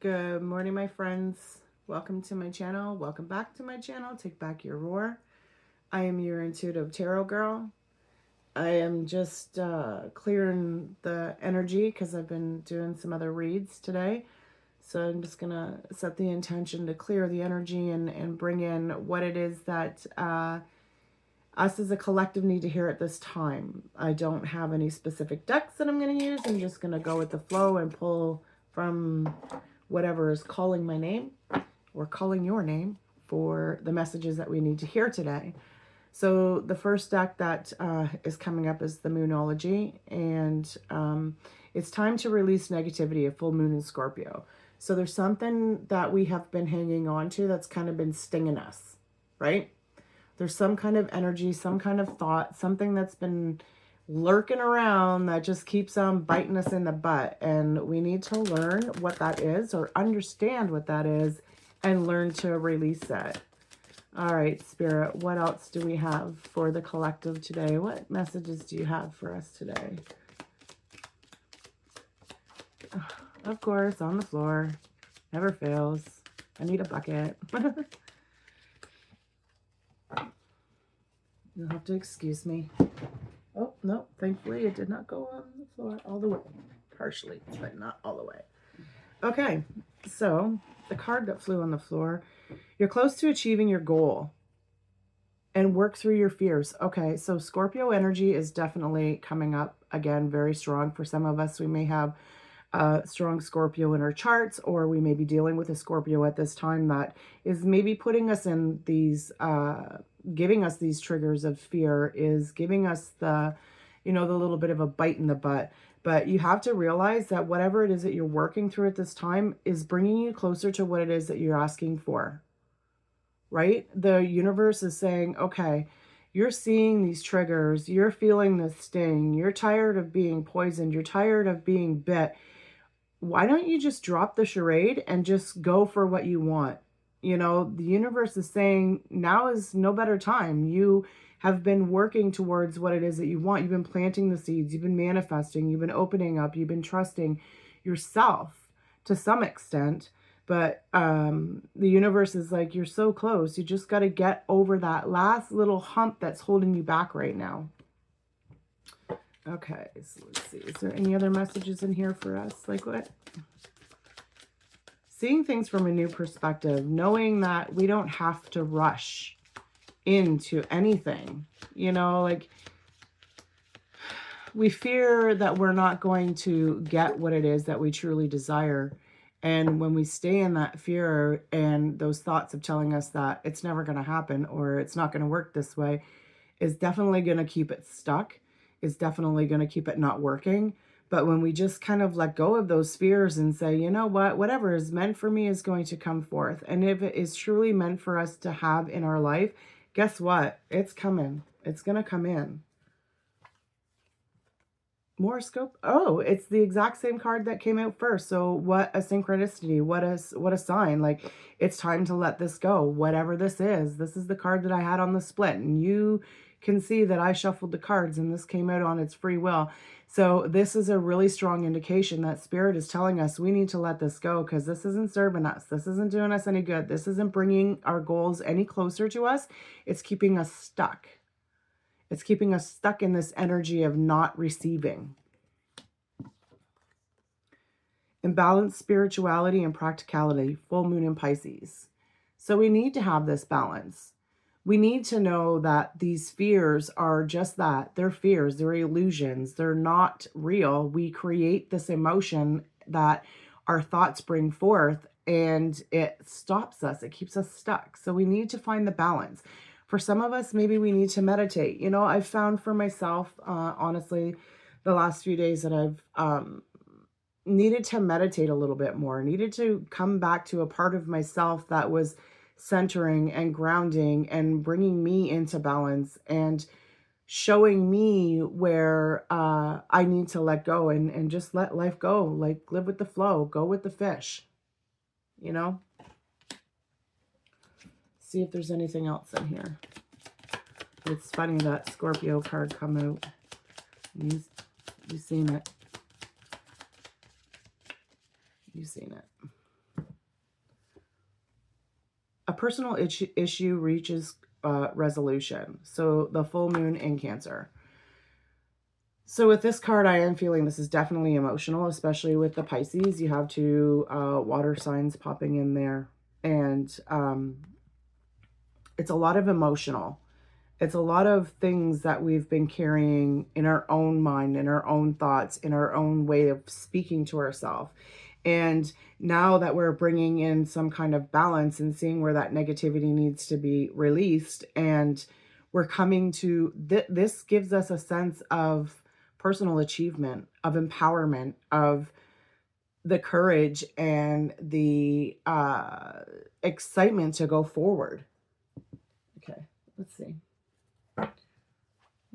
Good morning, my friends. Welcome to my channel. Welcome back to my channel. Take back your roar. I am your intuitive tarot girl. I am just clearing the energy because I've been doing some other reads today. So I'm just going to set the intention to clear the energy and bring in what it is that us as a collective need to hear at this time. I don't have any specific decks that I'm going to use. I'm just going to go with the flow and pull from whatever is calling my name or calling your name for the messages that we need to hear today. So the first deck that is coming up is the Moonology, and it's time to release negativity, a full moon in Scorpio. So there's something that we have been hanging on to that's kind of been stinging us, right? There's some kind of energy, some kind of thought, something that's been lurking around that just keeps on biting us in the butt. And we need to learn what that is or understand what that is and learn to release that. All right, Spirit, what else do we have for the collective today? What messages do you have for us today? Of course, on the floor. Never fails. I need a bucket. You'll have to excuse me. Oh, no, thankfully it did not go on the floor all the way. Partially, but not all the way. Okay, so the card that flew on the floor, you're close to achieving your goal and work through your fears. Okay, so Scorpio energy is definitely coming up again, very strong. For some of us, we may have strong Scorpio in our charts, or we may be dealing with a Scorpio at this time that is maybe putting us in these, giving us these triggers of fear, is giving us the, the little bit of a bite in the butt. But you have to realize that whatever it is that you're working through at this time is bringing you closer to what it is that you're asking for, right? The universe is saying, okay, you're seeing these triggers, you're feeling the sting, you're tired of being poisoned, you're tired of being bit. Why don't you just drop the charade and just go for what you want? The universe is saying now is no better time. You have been working towards what it is that you want. You've been planting the seeds. You've been manifesting. You've been opening up. You've been trusting yourself to some extent. But the universe is like, you're so close. You just got to get over that last little hump that's holding you back right now. Okay, so let's see. Is there any other messages in here for us? Like what? Seeing things from a new perspective, knowing that we don't have to rush into anything. Like we fear that we're not going to get what it is that we truly desire. And when we stay in that fear and those thoughts of telling us that it's never going to happen or it's not going to work this way, is definitely going to keep it stuck. Is definitely going to keep it not working. But when we just kind of let go of those fears and say, you know what, whatever is meant for me is going to come forth. And if it is truly meant for us to have in our life, guess what? It's coming. It's going to come in. More scope. Oh, it's the exact same card that came out first. So what a synchronicity. What a sign. Like, it's time to let this go. Whatever this is. This is the card that I had on the split. And you can see that I shuffled the cards and this came out on its free will. So this is a really strong indication that Spirit is telling us we need to let this go because this isn't serving us. This isn't doing us any good. This isn't bringing our goals any closer to us. It's keeping us stuck. It's keeping us stuck in this energy of not receiving. Imbalanced spirituality and practicality, full moon in Pisces. So we need to have this balance. We need to know that these fears are just that. They're fears, they're illusions, they're not real. We create this emotion that our thoughts bring forth and it stops us, it keeps us stuck. So we need to find the balance. For some of us, maybe we need to meditate. I've found for myself, honestly, the last few days that I've needed to meditate a little bit more, needed to come back to a part of myself that was centering and grounding and bringing me into balance and showing me where I need to let go and just let life go, like live with the flow, go with the fish, See if there's anything else in here. It's funny that Scorpio card come out. You've seen it. You've seen it. personal issue reaches resolution. So the full moon in Cancer. So with this card, I am feeling this is definitely emotional, especially with the Pisces. You have two water signs popping in there. And it's a lot of emotional. It's a lot of things that we've been carrying in our own mind, in our own thoughts, in our own way of speaking to ourselves. And now that we're bringing in some kind of balance and seeing where that negativity needs to be released, and we're coming to this gives us a sense of personal achievement, of empowerment, of the courage and the excitement to go forward. Okay, let's see.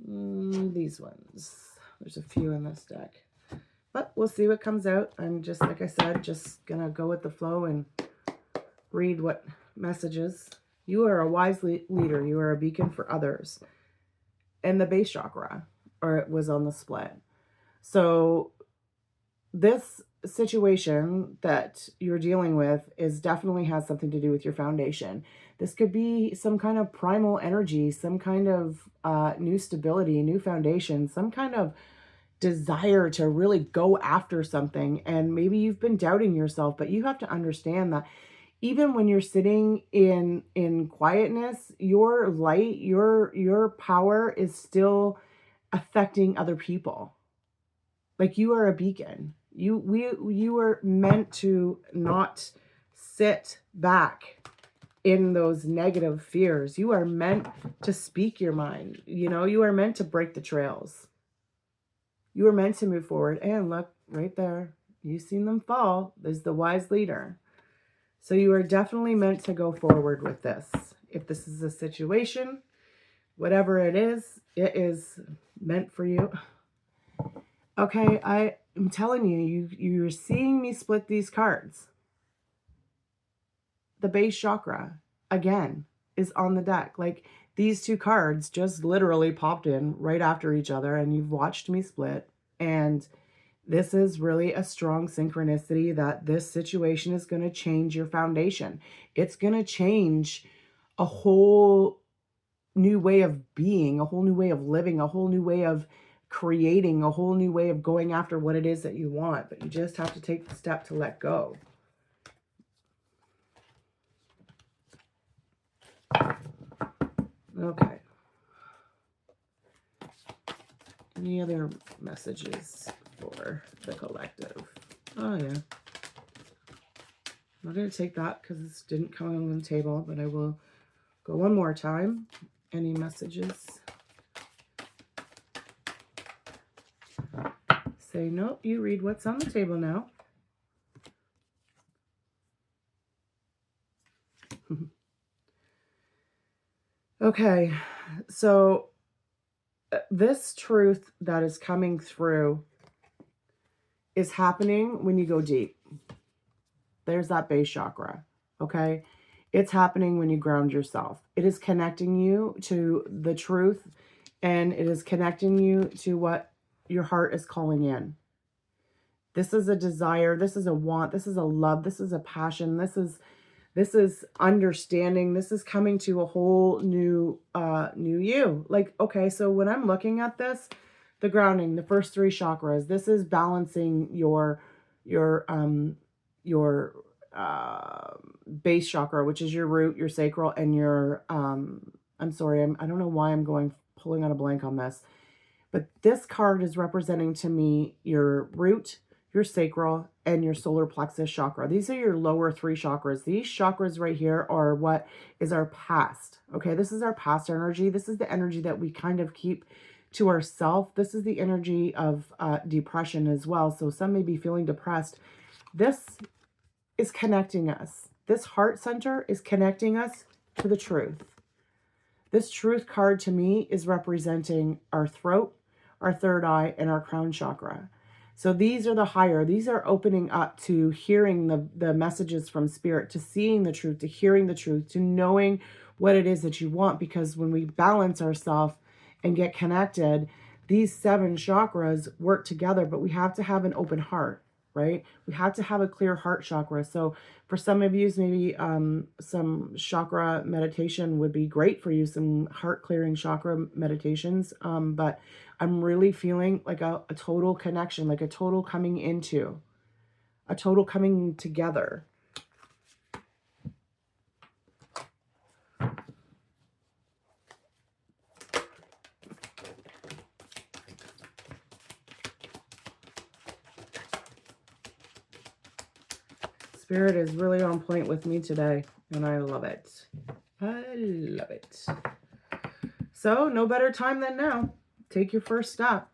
These ones. There's a few in this deck. But we'll see what comes out. I'm just, like I said, just going to go with the flow and read what messages. You are a wise leader. You are a beacon for others. And the base chakra, or it was on the split. So this situation that you're dealing with definitely has something to do with your foundation. This could be some kind of primal energy, some kind of new stability, new foundation, some kind of desire to really go after something. And maybe you've been doubting yourself, but you have to understand that even when you're sitting in quietness, your light, your power is still affecting other people. Like, you are a beacon. You are meant to not sit back in those negative fears. You are meant to speak your mind. You know, you are meant to break the trails. You are meant to move forward. And look, right there, you've seen them fall. There's the wise leader. So you are definitely meant to go forward with this. If this is a situation, whatever it is meant for you. Okay, I'm telling you, you're seeing me split these cards. The base chakra, again, is on the deck. Like, these two cards just literally popped in right after each other, and you've watched me split. And this is really a strong synchronicity that this situation is going to change your foundation. It's going to change a whole new way of being, a whole new way of living, a whole new way of creating, a whole new way of going after what it is that you want. But you just have to take the step to let go. Okay. Any other messages for the collective? Oh, yeah. I'm not going to take that because this didn't come on the table, but I will go one more time. Any messages? Say, nope, you read what's on the table now. Okay, so this truth that is coming through is happening when you go deep. There's that base chakra, okay? It's happening when you ground yourself. It is connecting you to the truth, and it is connecting you to what your heart is calling in. This is a desire. This is a want. This is a love. This is a passion. This is understanding. This is coming to a whole new you. Like, okay, so when I'm looking at this, the grounding, the first three chakras, this is balancing your base chakra, which is your root, your sacral, and your I'm sorry, I don't know why I'm pulling out a blank on this, but this card is representing to me your root, your sacral, and your solar plexus chakra. These are your lower three chakras. These chakras right here are what is our past. Okay, this is our past energy. This is the energy that we kind of keep to ourselves. This is the energy of depression as well. So some may be feeling depressed. This is connecting us. This heart center is connecting us to the truth. This truth card to me is representing our throat, our third eye, and our crown chakra. So these are the higher. These are opening up to hearing the messages from spirit, to seeing the truth, to hearing the truth, to knowing what it is that you want. Because when we balance ourselves and get connected, these 7 chakras work together, but we have to have an open heart. right? We have to have a clear heart chakra. So for some of you, maybe some chakra meditation would be great for you, some heart clearing chakra meditations. But I'm really feeling like a total connection, like a total coming into, a total coming together. Spirit is really on point with me today, and I love it. I love it. So, no better time than now. Take your first step.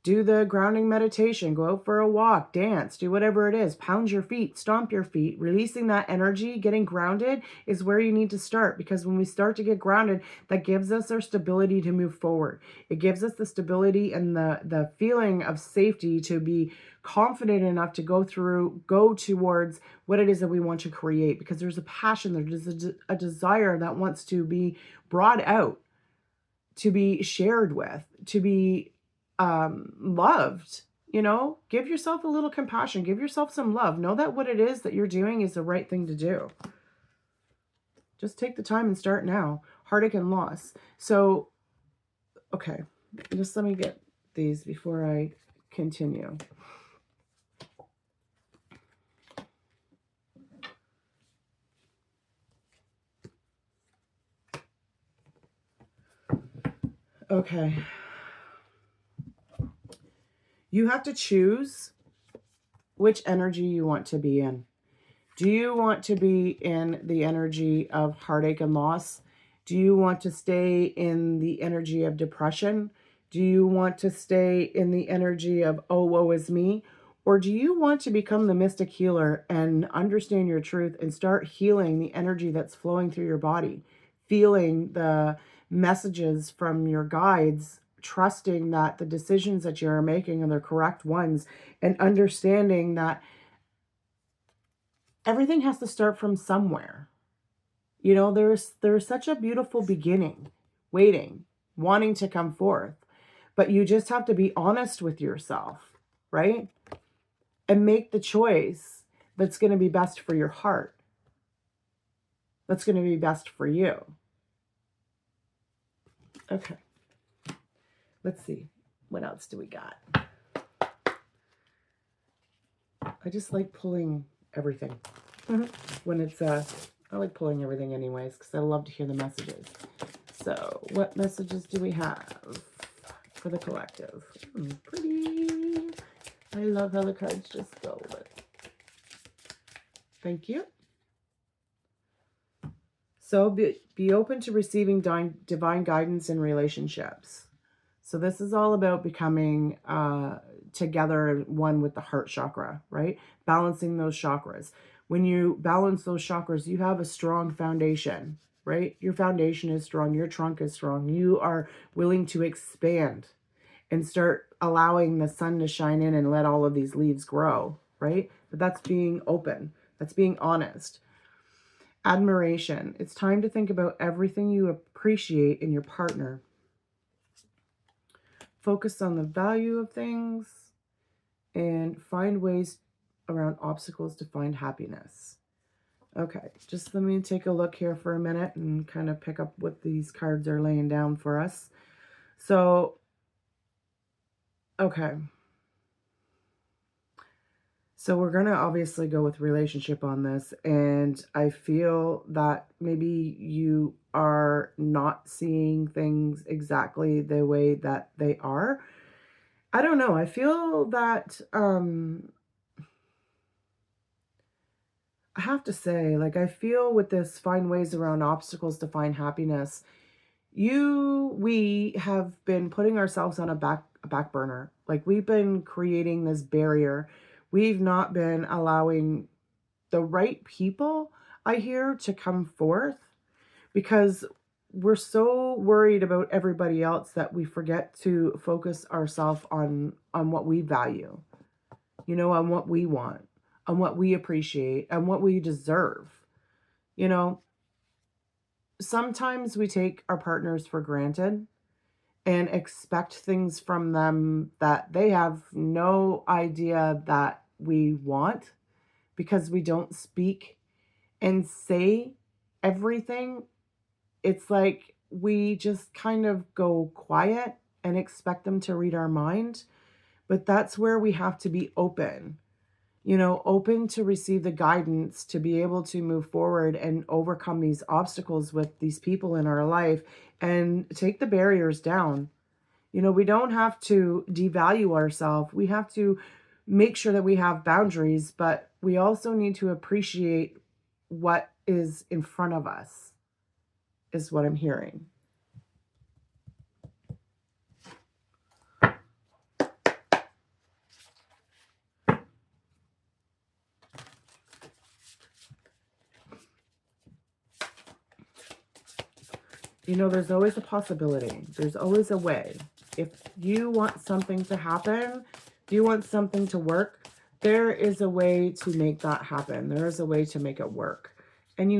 Do the grounding meditation, go out for a walk, dance, do whatever it is. Pound your feet, stomp your feet. Releasing that energy, getting grounded is where you need to start, because when we start to get grounded, that gives us our stability to move forward. It gives us the stability and the feeling of safety to be confident enough to go towards what it is that we want to create, because there's a passion, there's a desire that wants to be brought out, to be shared with, to be loved. Give yourself a little compassion, give yourself some love. Know that what it is that you're doing is the right thing to do. Just take the time and start now. Heartache and loss. So, okay, just let me get these before I continue. Okay. You have to choose which energy you want to be in. Do you want to be in the energy of heartache and loss? Do you want to stay in the energy of depression? Do you want to stay in the energy of, oh, woe is me? Or do you want to become the mystic healer and understand your truth and start healing the energy that's flowing through your body, feeling the messages from your guides, trusting that the decisions that you're making are the correct ones, and understanding that everything has to start from somewhere. There's such a beautiful beginning waiting, wanting to come forth, but you just have to be honest with yourself, right? And make the choice that's going to be best for your heart, that's going to be best for you. Okay, let's see, what else do we got? I just like pulling everything. When it's I like pulling everything anyways, because I love to hear the messages. So what messages do we have for the collective? Pretty. I love how the cards just go with it. Thank you. So be open to receiving divine guidance in relationships. So this is all about becoming together one with the heart chakra, right? Balancing those chakras. When you balance those chakras, you have a strong foundation, right? Your foundation is strong. Your trunk is strong. You are willing to expand and start allowing the sun to shine in and let all of these leaves grow, right? But that's being open. That's being honest. Admiration. It's time to think about everything you appreciate in your partner. Focus on the value of things and find ways around obstacles to find happiness. Okay, just let me take a look here for a minute and kind of pick up what these cards are laying down for us. So, okay. So we're going to obviously go with relationship on this, and I feel that maybe you are not seeing things exactly the way that they are. I don't know. I feel that I have to say, like, I feel with this find ways around obstacles to find happiness, we have been putting ourselves on a back burner. Like, we've been creating this barrier. We've not been allowing the right people, I hear, to come forth, because we're so worried about everybody else that we forget to focus ourselves on what we value, on what we want, on what we appreciate, and what we deserve. Sometimes we take our partners for granted, and expect things from them that they have no idea that we want, because we don't speak and say everything. It's like we just kind of go quiet and expect them to read our mind. But that's where we have to be open, open to receive the guidance to be able to move forward and overcome these obstacles with these people in our life and take the barriers down. We don't have to devalue ourselves. We have to make sure that we have boundaries, but we also need to appreciate what is in front of us, is what I'm hearing. There's always a possibility. There's always a way. If you want something to happen, if you want something to work, there is a way to make that happen. There is a way to make it work. And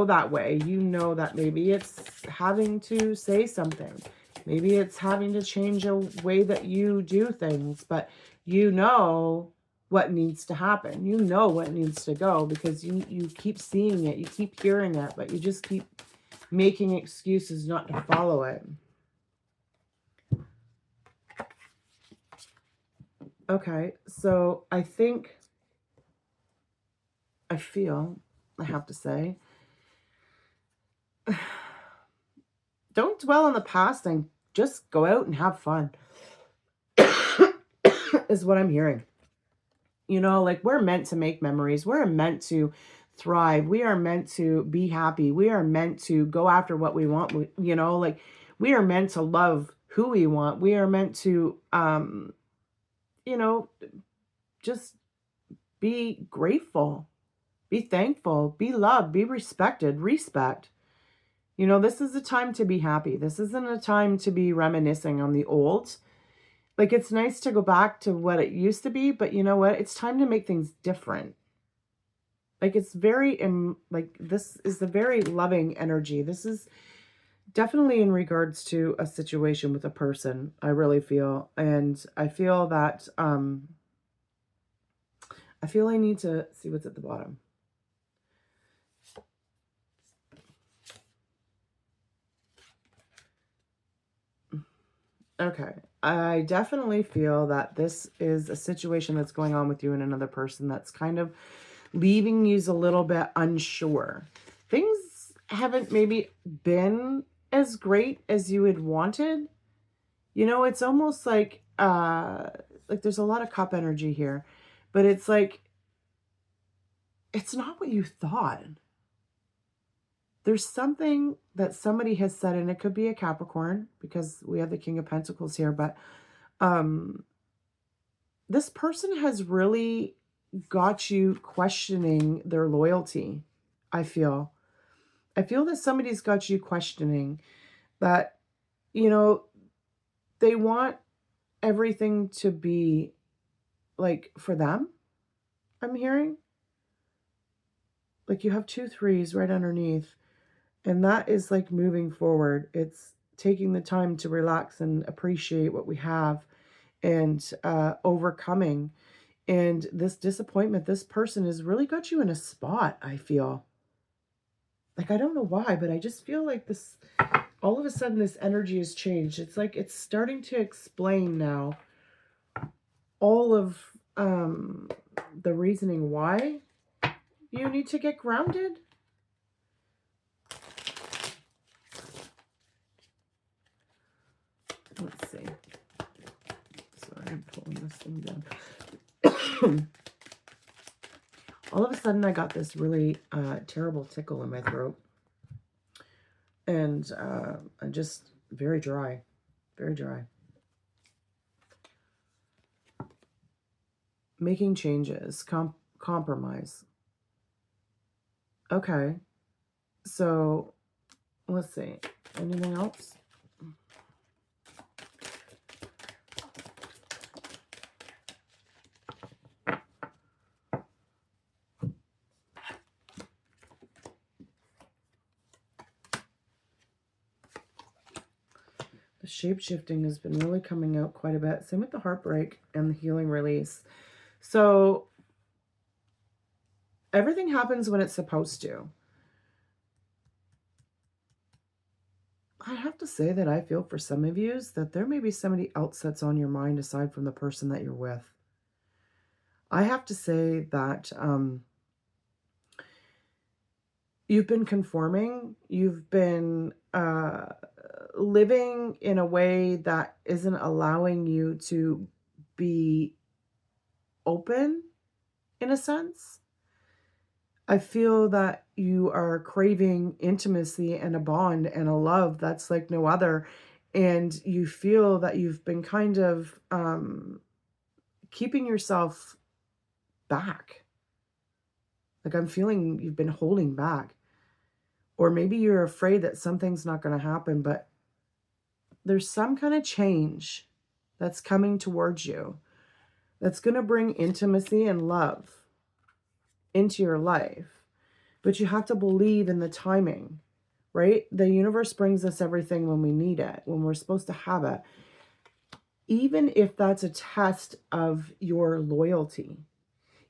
that way. That maybe it's having to say something. Maybe it's having to change a way that you do things. But what needs to happen. What needs to go, because you keep seeing it. You keep hearing it. But you just keep making excuses not to follow it. Okay, so I have to say, don't dwell on the past and just go out and have fun, is what I'm hearing. We're meant to make memories. We're meant to thrive. We are meant to be happy. We are meant to go after what we want. We are meant to love who we want. We are meant to, just be grateful, be thankful, be loved, be respected, respect. This is a time to be happy. This isn't a time to be reminiscing on the old. It's nice to go back to what it used to be, but you know what? It's time to make things different. It's very, this is a very loving energy. This is definitely in regards to a situation with a person, I really feel. And I feel that, I feel I need to see what's at the bottom. Okay. I definitely feel that this is a situation that's going on with you and another person that's kind of leaving you a little bit unsure. Things haven't maybe been as great as you had wanted. It's almost like there's a lot of cup energy here, but it's like, it's not what you thought. There's something that somebody has said, and it could be a Capricorn because we have the King of Pentacles here, but this person has really got you questioning their loyalty, I feel. I feel that somebody's got you questioning that, they want everything to be for them, I'm hearing. You have 2 3s right underneath. And that is moving forward. It's taking the time to relax and appreciate what we have and overcoming. And this disappointment, this person has really got you in a spot, I feel. I don't know why, but I just feel like this, all of a sudden this energy has changed. It's it's starting to explain now all of the reasoning why you need to get grounded. Let's see. Sorry, I'm pulling this thing down. All of a sudden, I got this really terrible tickle in my throat. And I'm just very dry. Very dry. Making changes. Compromise. Okay. So, let's see. Anything else? The shape-shifting has been really coming out quite a bit. Same with the heartbreak and the healing release. So everything happens when it's supposed to. I have to say that I feel for some of you that there may be somebody else that's on your mind aside from the person that you're with. I have to say that you've been conforming. You've been living in a way that isn't allowing you to be open, in a sense. I feel that you are craving intimacy and a bond and a love that's like no other. And you feel that you've been kind of keeping yourself back. Like I'm feeling you've been holding back. Or maybe you're afraid that something's not going to happen, but there's some kind of change that's coming towards you that's going to bring intimacy and love into your life. But you have to believe in the timing, right? The universe brings us everything when we need it, when we're supposed to have it. Even if that's a test of your loyalty,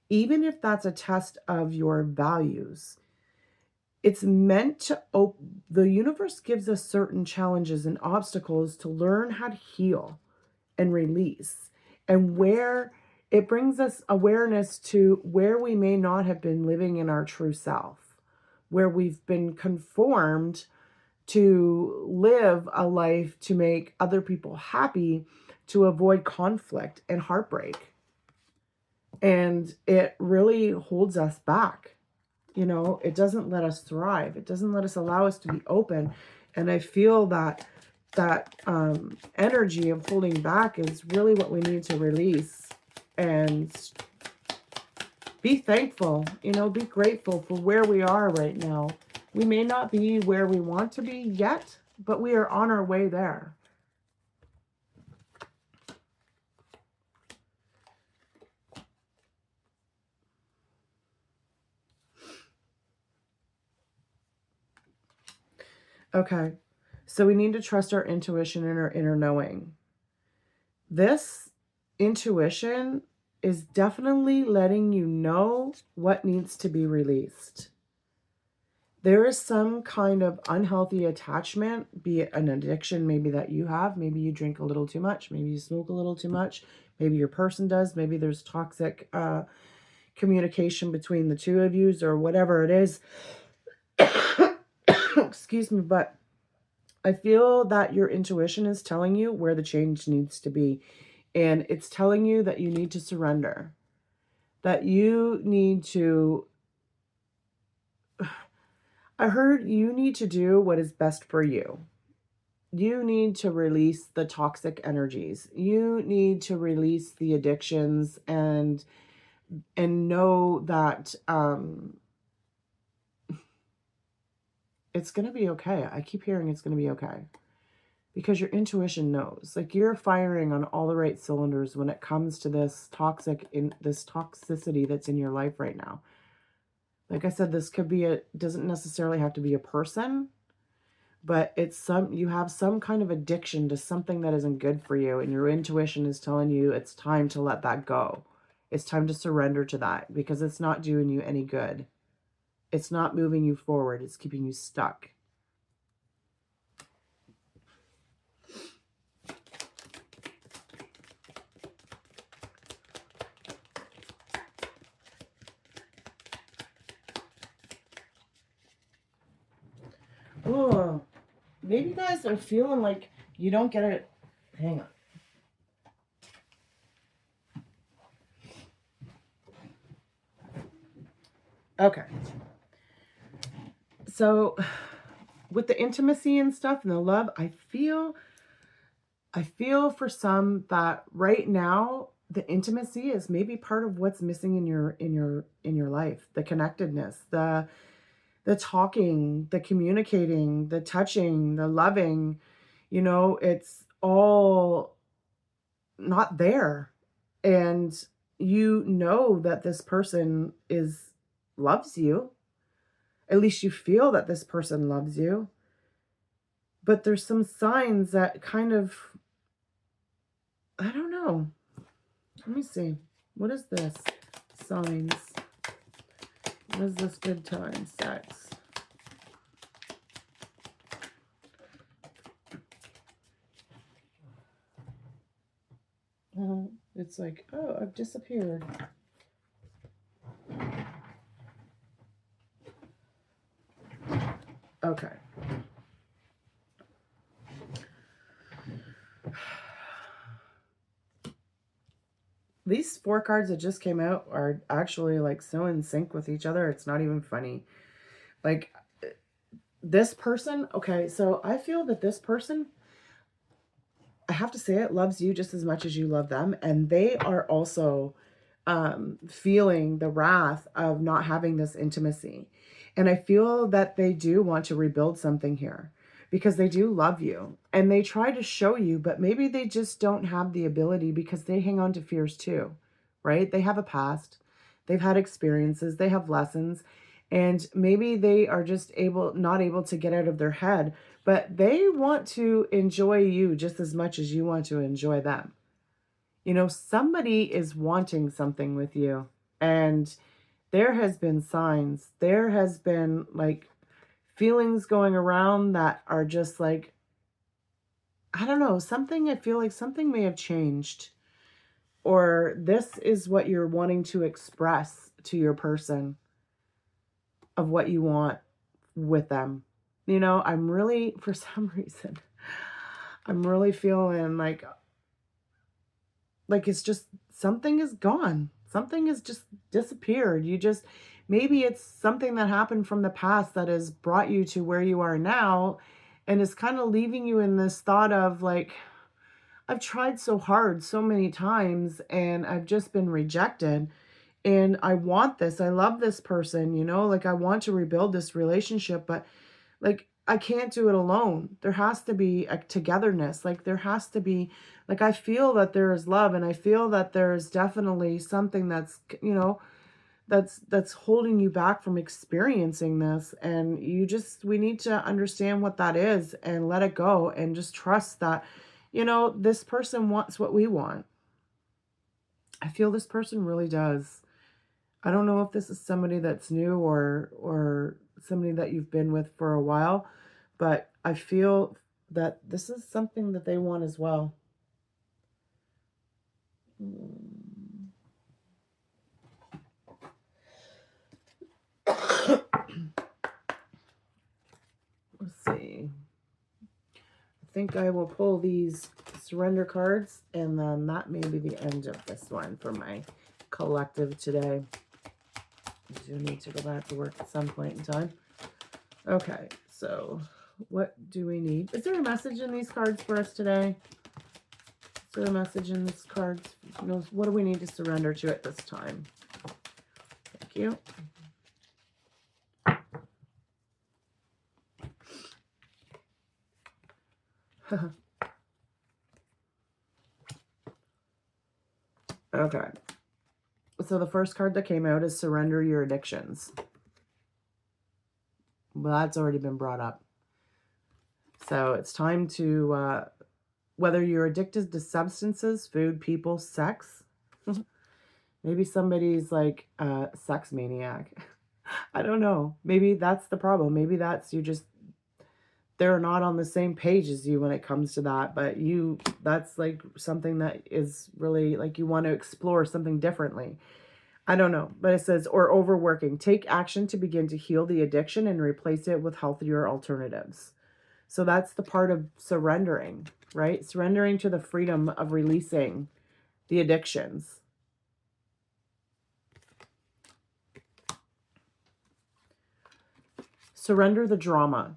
even if that's a test of your values, it's meant to the universe gives us certain challenges and obstacles to learn how to heal and release, and where it brings us awareness to where we may not have been living in our true self, where we've been conformed to live a life to make other people happy, to avoid conflict and heartbreak. And it really holds us back. You know, it doesn't let us thrive. It doesn't let us allow us to be open. And I feel that energy of holding back is really what we need to release. And be thankful, you know, be grateful for where we are right now. We may not be where we want to be yet, but we are on our way there. Okay, so we need to trust our intuition and our inner knowing. This intuition is definitely letting you know what needs to be released. There is some kind of unhealthy attachment, be it an addiction maybe that you have. Maybe you drink a little too much. Maybe you smoke a little too much. Maybe your person does. Maybe there's toxic communication between the two of you, or whatever it is. Excuse me, but I feel that your intuition is telling you where the change needs to be. And it's telling you that you need to surrender. That you need to... I heard you need to do what is best for you. You need to release the toxic energies. You need to release the addictions and know that it's going to be okay. I keep hearing it's going to be okay. Because your intuition knows. Like you're firing on all the right cylinders when it comes to this toxicity that's in your life right now. Like I said, this could be doesn't necessarily have to be a person, but you have some kind of addiction to something that isn't good for you, and your intuition is telling you it's time to let that go. It's time to surrender to that because it's not doing you any good. It's not moving you forward. It's keeping you stuck. Oh, maybe you guys are feeling like you don't get it. Hang on. Okay. So with the intimacy and stuff and the love, I feel for some that right now the intimacy is maybe part of what's missing in your life. The connectedness, the talking, the communicating, the touching, the loving, you know, it's all not there. And you know that this person loves you. At least you feel that this person loves you. But there's some signs that kind of, I don't know. Let me see. What is this? Signs. What is this good time? Sex. It's like, oh, I've disappeared. Okay. These 4 cards that just came out are actually like so in sync with each other. It's not even funny. Like this person, okay, so I feel that this person, I have to say it, loves you just as much as you love them. And they are also feeling the wrath of not having this intimacy. And I feel that they do want to rebuild something here because they do love you and they try to show you, but maybe they just don't have the ability because they hang on to fears too, right? They have a past, they've had experiences, they have lessons, and maybe they are just not able to get out of their head, but they want to enjoy you just as much as you want to enjoy them. You know, somebody is wanting something with you, and there has been signs, there has been like feelings going around that are just like, I don't know, something, I feel like something may have changed, or this is what you're wanting to express to your person of what you want with them. You know, I'm really, for some reason, I'm really feeling like it's just something is gone. Something has just disappeared. You just, maybe it's something that happened from the past that has brought you to where you are now and is kind of leaving you in this thought of like, I've tried so hard so many times and I've just been rejected. And I want this. I love this person, you know, like I want to rebuild this relationship, but like I can't do it alone. There has to be a togetherness. Like there has to be, like I feel that there is love and I feel that there is definitely something that's, you know, that's holding you back from experiencing this, and you just, we need to understand what that is and let it go and just trust that, you know, this person wants what we want. I feel this person really does. I don't know if this is somebody that's new or somebody that you've been with for a while, but I feel that this is something that they want as well. Let's see. I think I will pull these surrender cards, and then that may be the end of this one for my collective today. I do need to go back to work at some point in time. Okay, so what do we need? Is there a message in these cards for us today? Is there a message in these cards? What do we need to surrender to at this time? Thank you. Okay. So the first card that came out is surrender your addictions. Well, that's already been brought up. So it's time to, whether you're addicted to substances, food, people, sex, maybe somebody's like a sex maniac. I don't know. Maybe that's the problem. Maybe that's you just, they're not on the same page as you when it comes to that, but that's like something that is really like you want to explore something differently. I don't know, but it says, or overworking. Take action to begin to heal the addiction and replace it with healthier alternatives. So that's the part of surrendering, right? Surrendering to the freedom of releasing the addictions. Surrender the drama.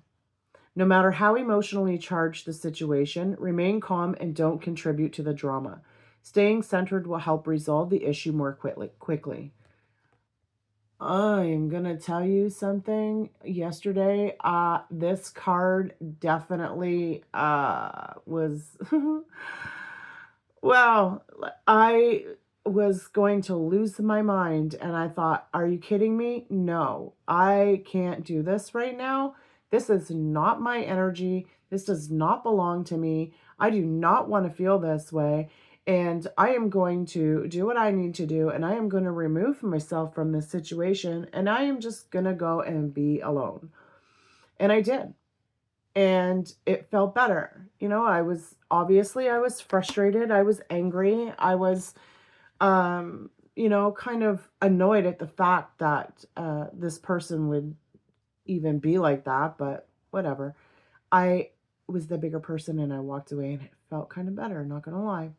No matter how emotionally charged the situation, remain calm and don't contribute to the drama. Staying centered will help resolve the issue more quickly. I am going to tell you something. Yesterday, this card definitely was... Well, I was going to lose my mind and I thought, are you kidding me? No, I can't do this right now. This is not my energy. This does not belong to me. I do not want to feel this way. And I am going to do what I need to do. And I am going to remove myself from this situation. And I am just going to go and be alone. And I did. And it felt better. You know, I was frustrated. I was angry. I was, kind of annoyed at the fact that this person would even be like that, but whatever. I was the bigger person and I walked away and it felt kind of better, not gonna lie.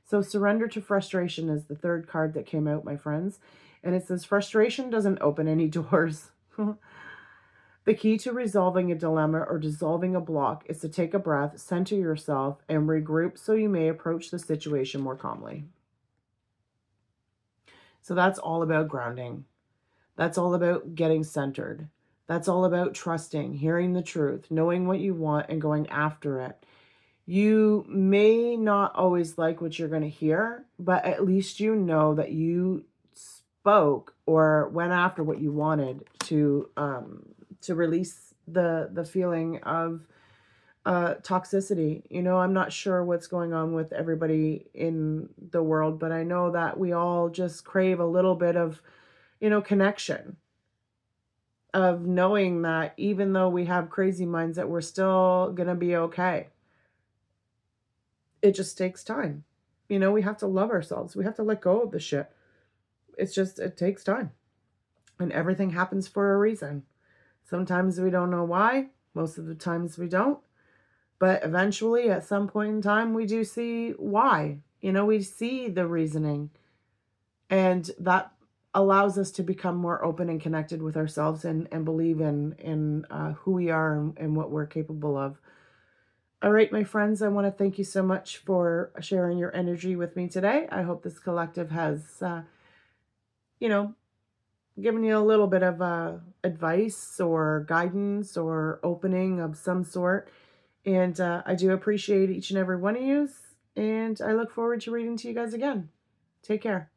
So surrender to frustration is the third card that came out, my friends. And it says frustration doesn't open any doors. The key to resolving a dilemma or dissolving a block is to take a breath, center yourself, and regroup so you may approach the situation more calmly. So that's all about grounding. That's all about getting centered. That's all about trusting, hearing the truth, knowing what you want, and going after it. You may not always like what you're going to hear, but at least you know that you spoke or went after what you wanted to release the feeling of toxicity. You know, I'm not sure what's going on with everybody in the world, but I know that we all just crave a little bit of, connection, of knowing that even though we have crazy minds that we're still going to be okay. It just takes time. You know, we have to love ourselves. We have to let go of the shit. It takes time. And everything happens for a reason. Sometimes we don't know why. Most of the times we don't. But eventually, at some point in time, we do see why. You know, we see the reasoning. And that allows us to become more open and connected with ourselves and believe in who we are and what we're capable of. All right, my friends, I want to thank you so much for sharing your energy with me today. I hope this collective has, given you a little bit of advice or guidance or opening of some sort. And I do appreciate each and every one of you. And I look forward to reading to you guys again. Take care.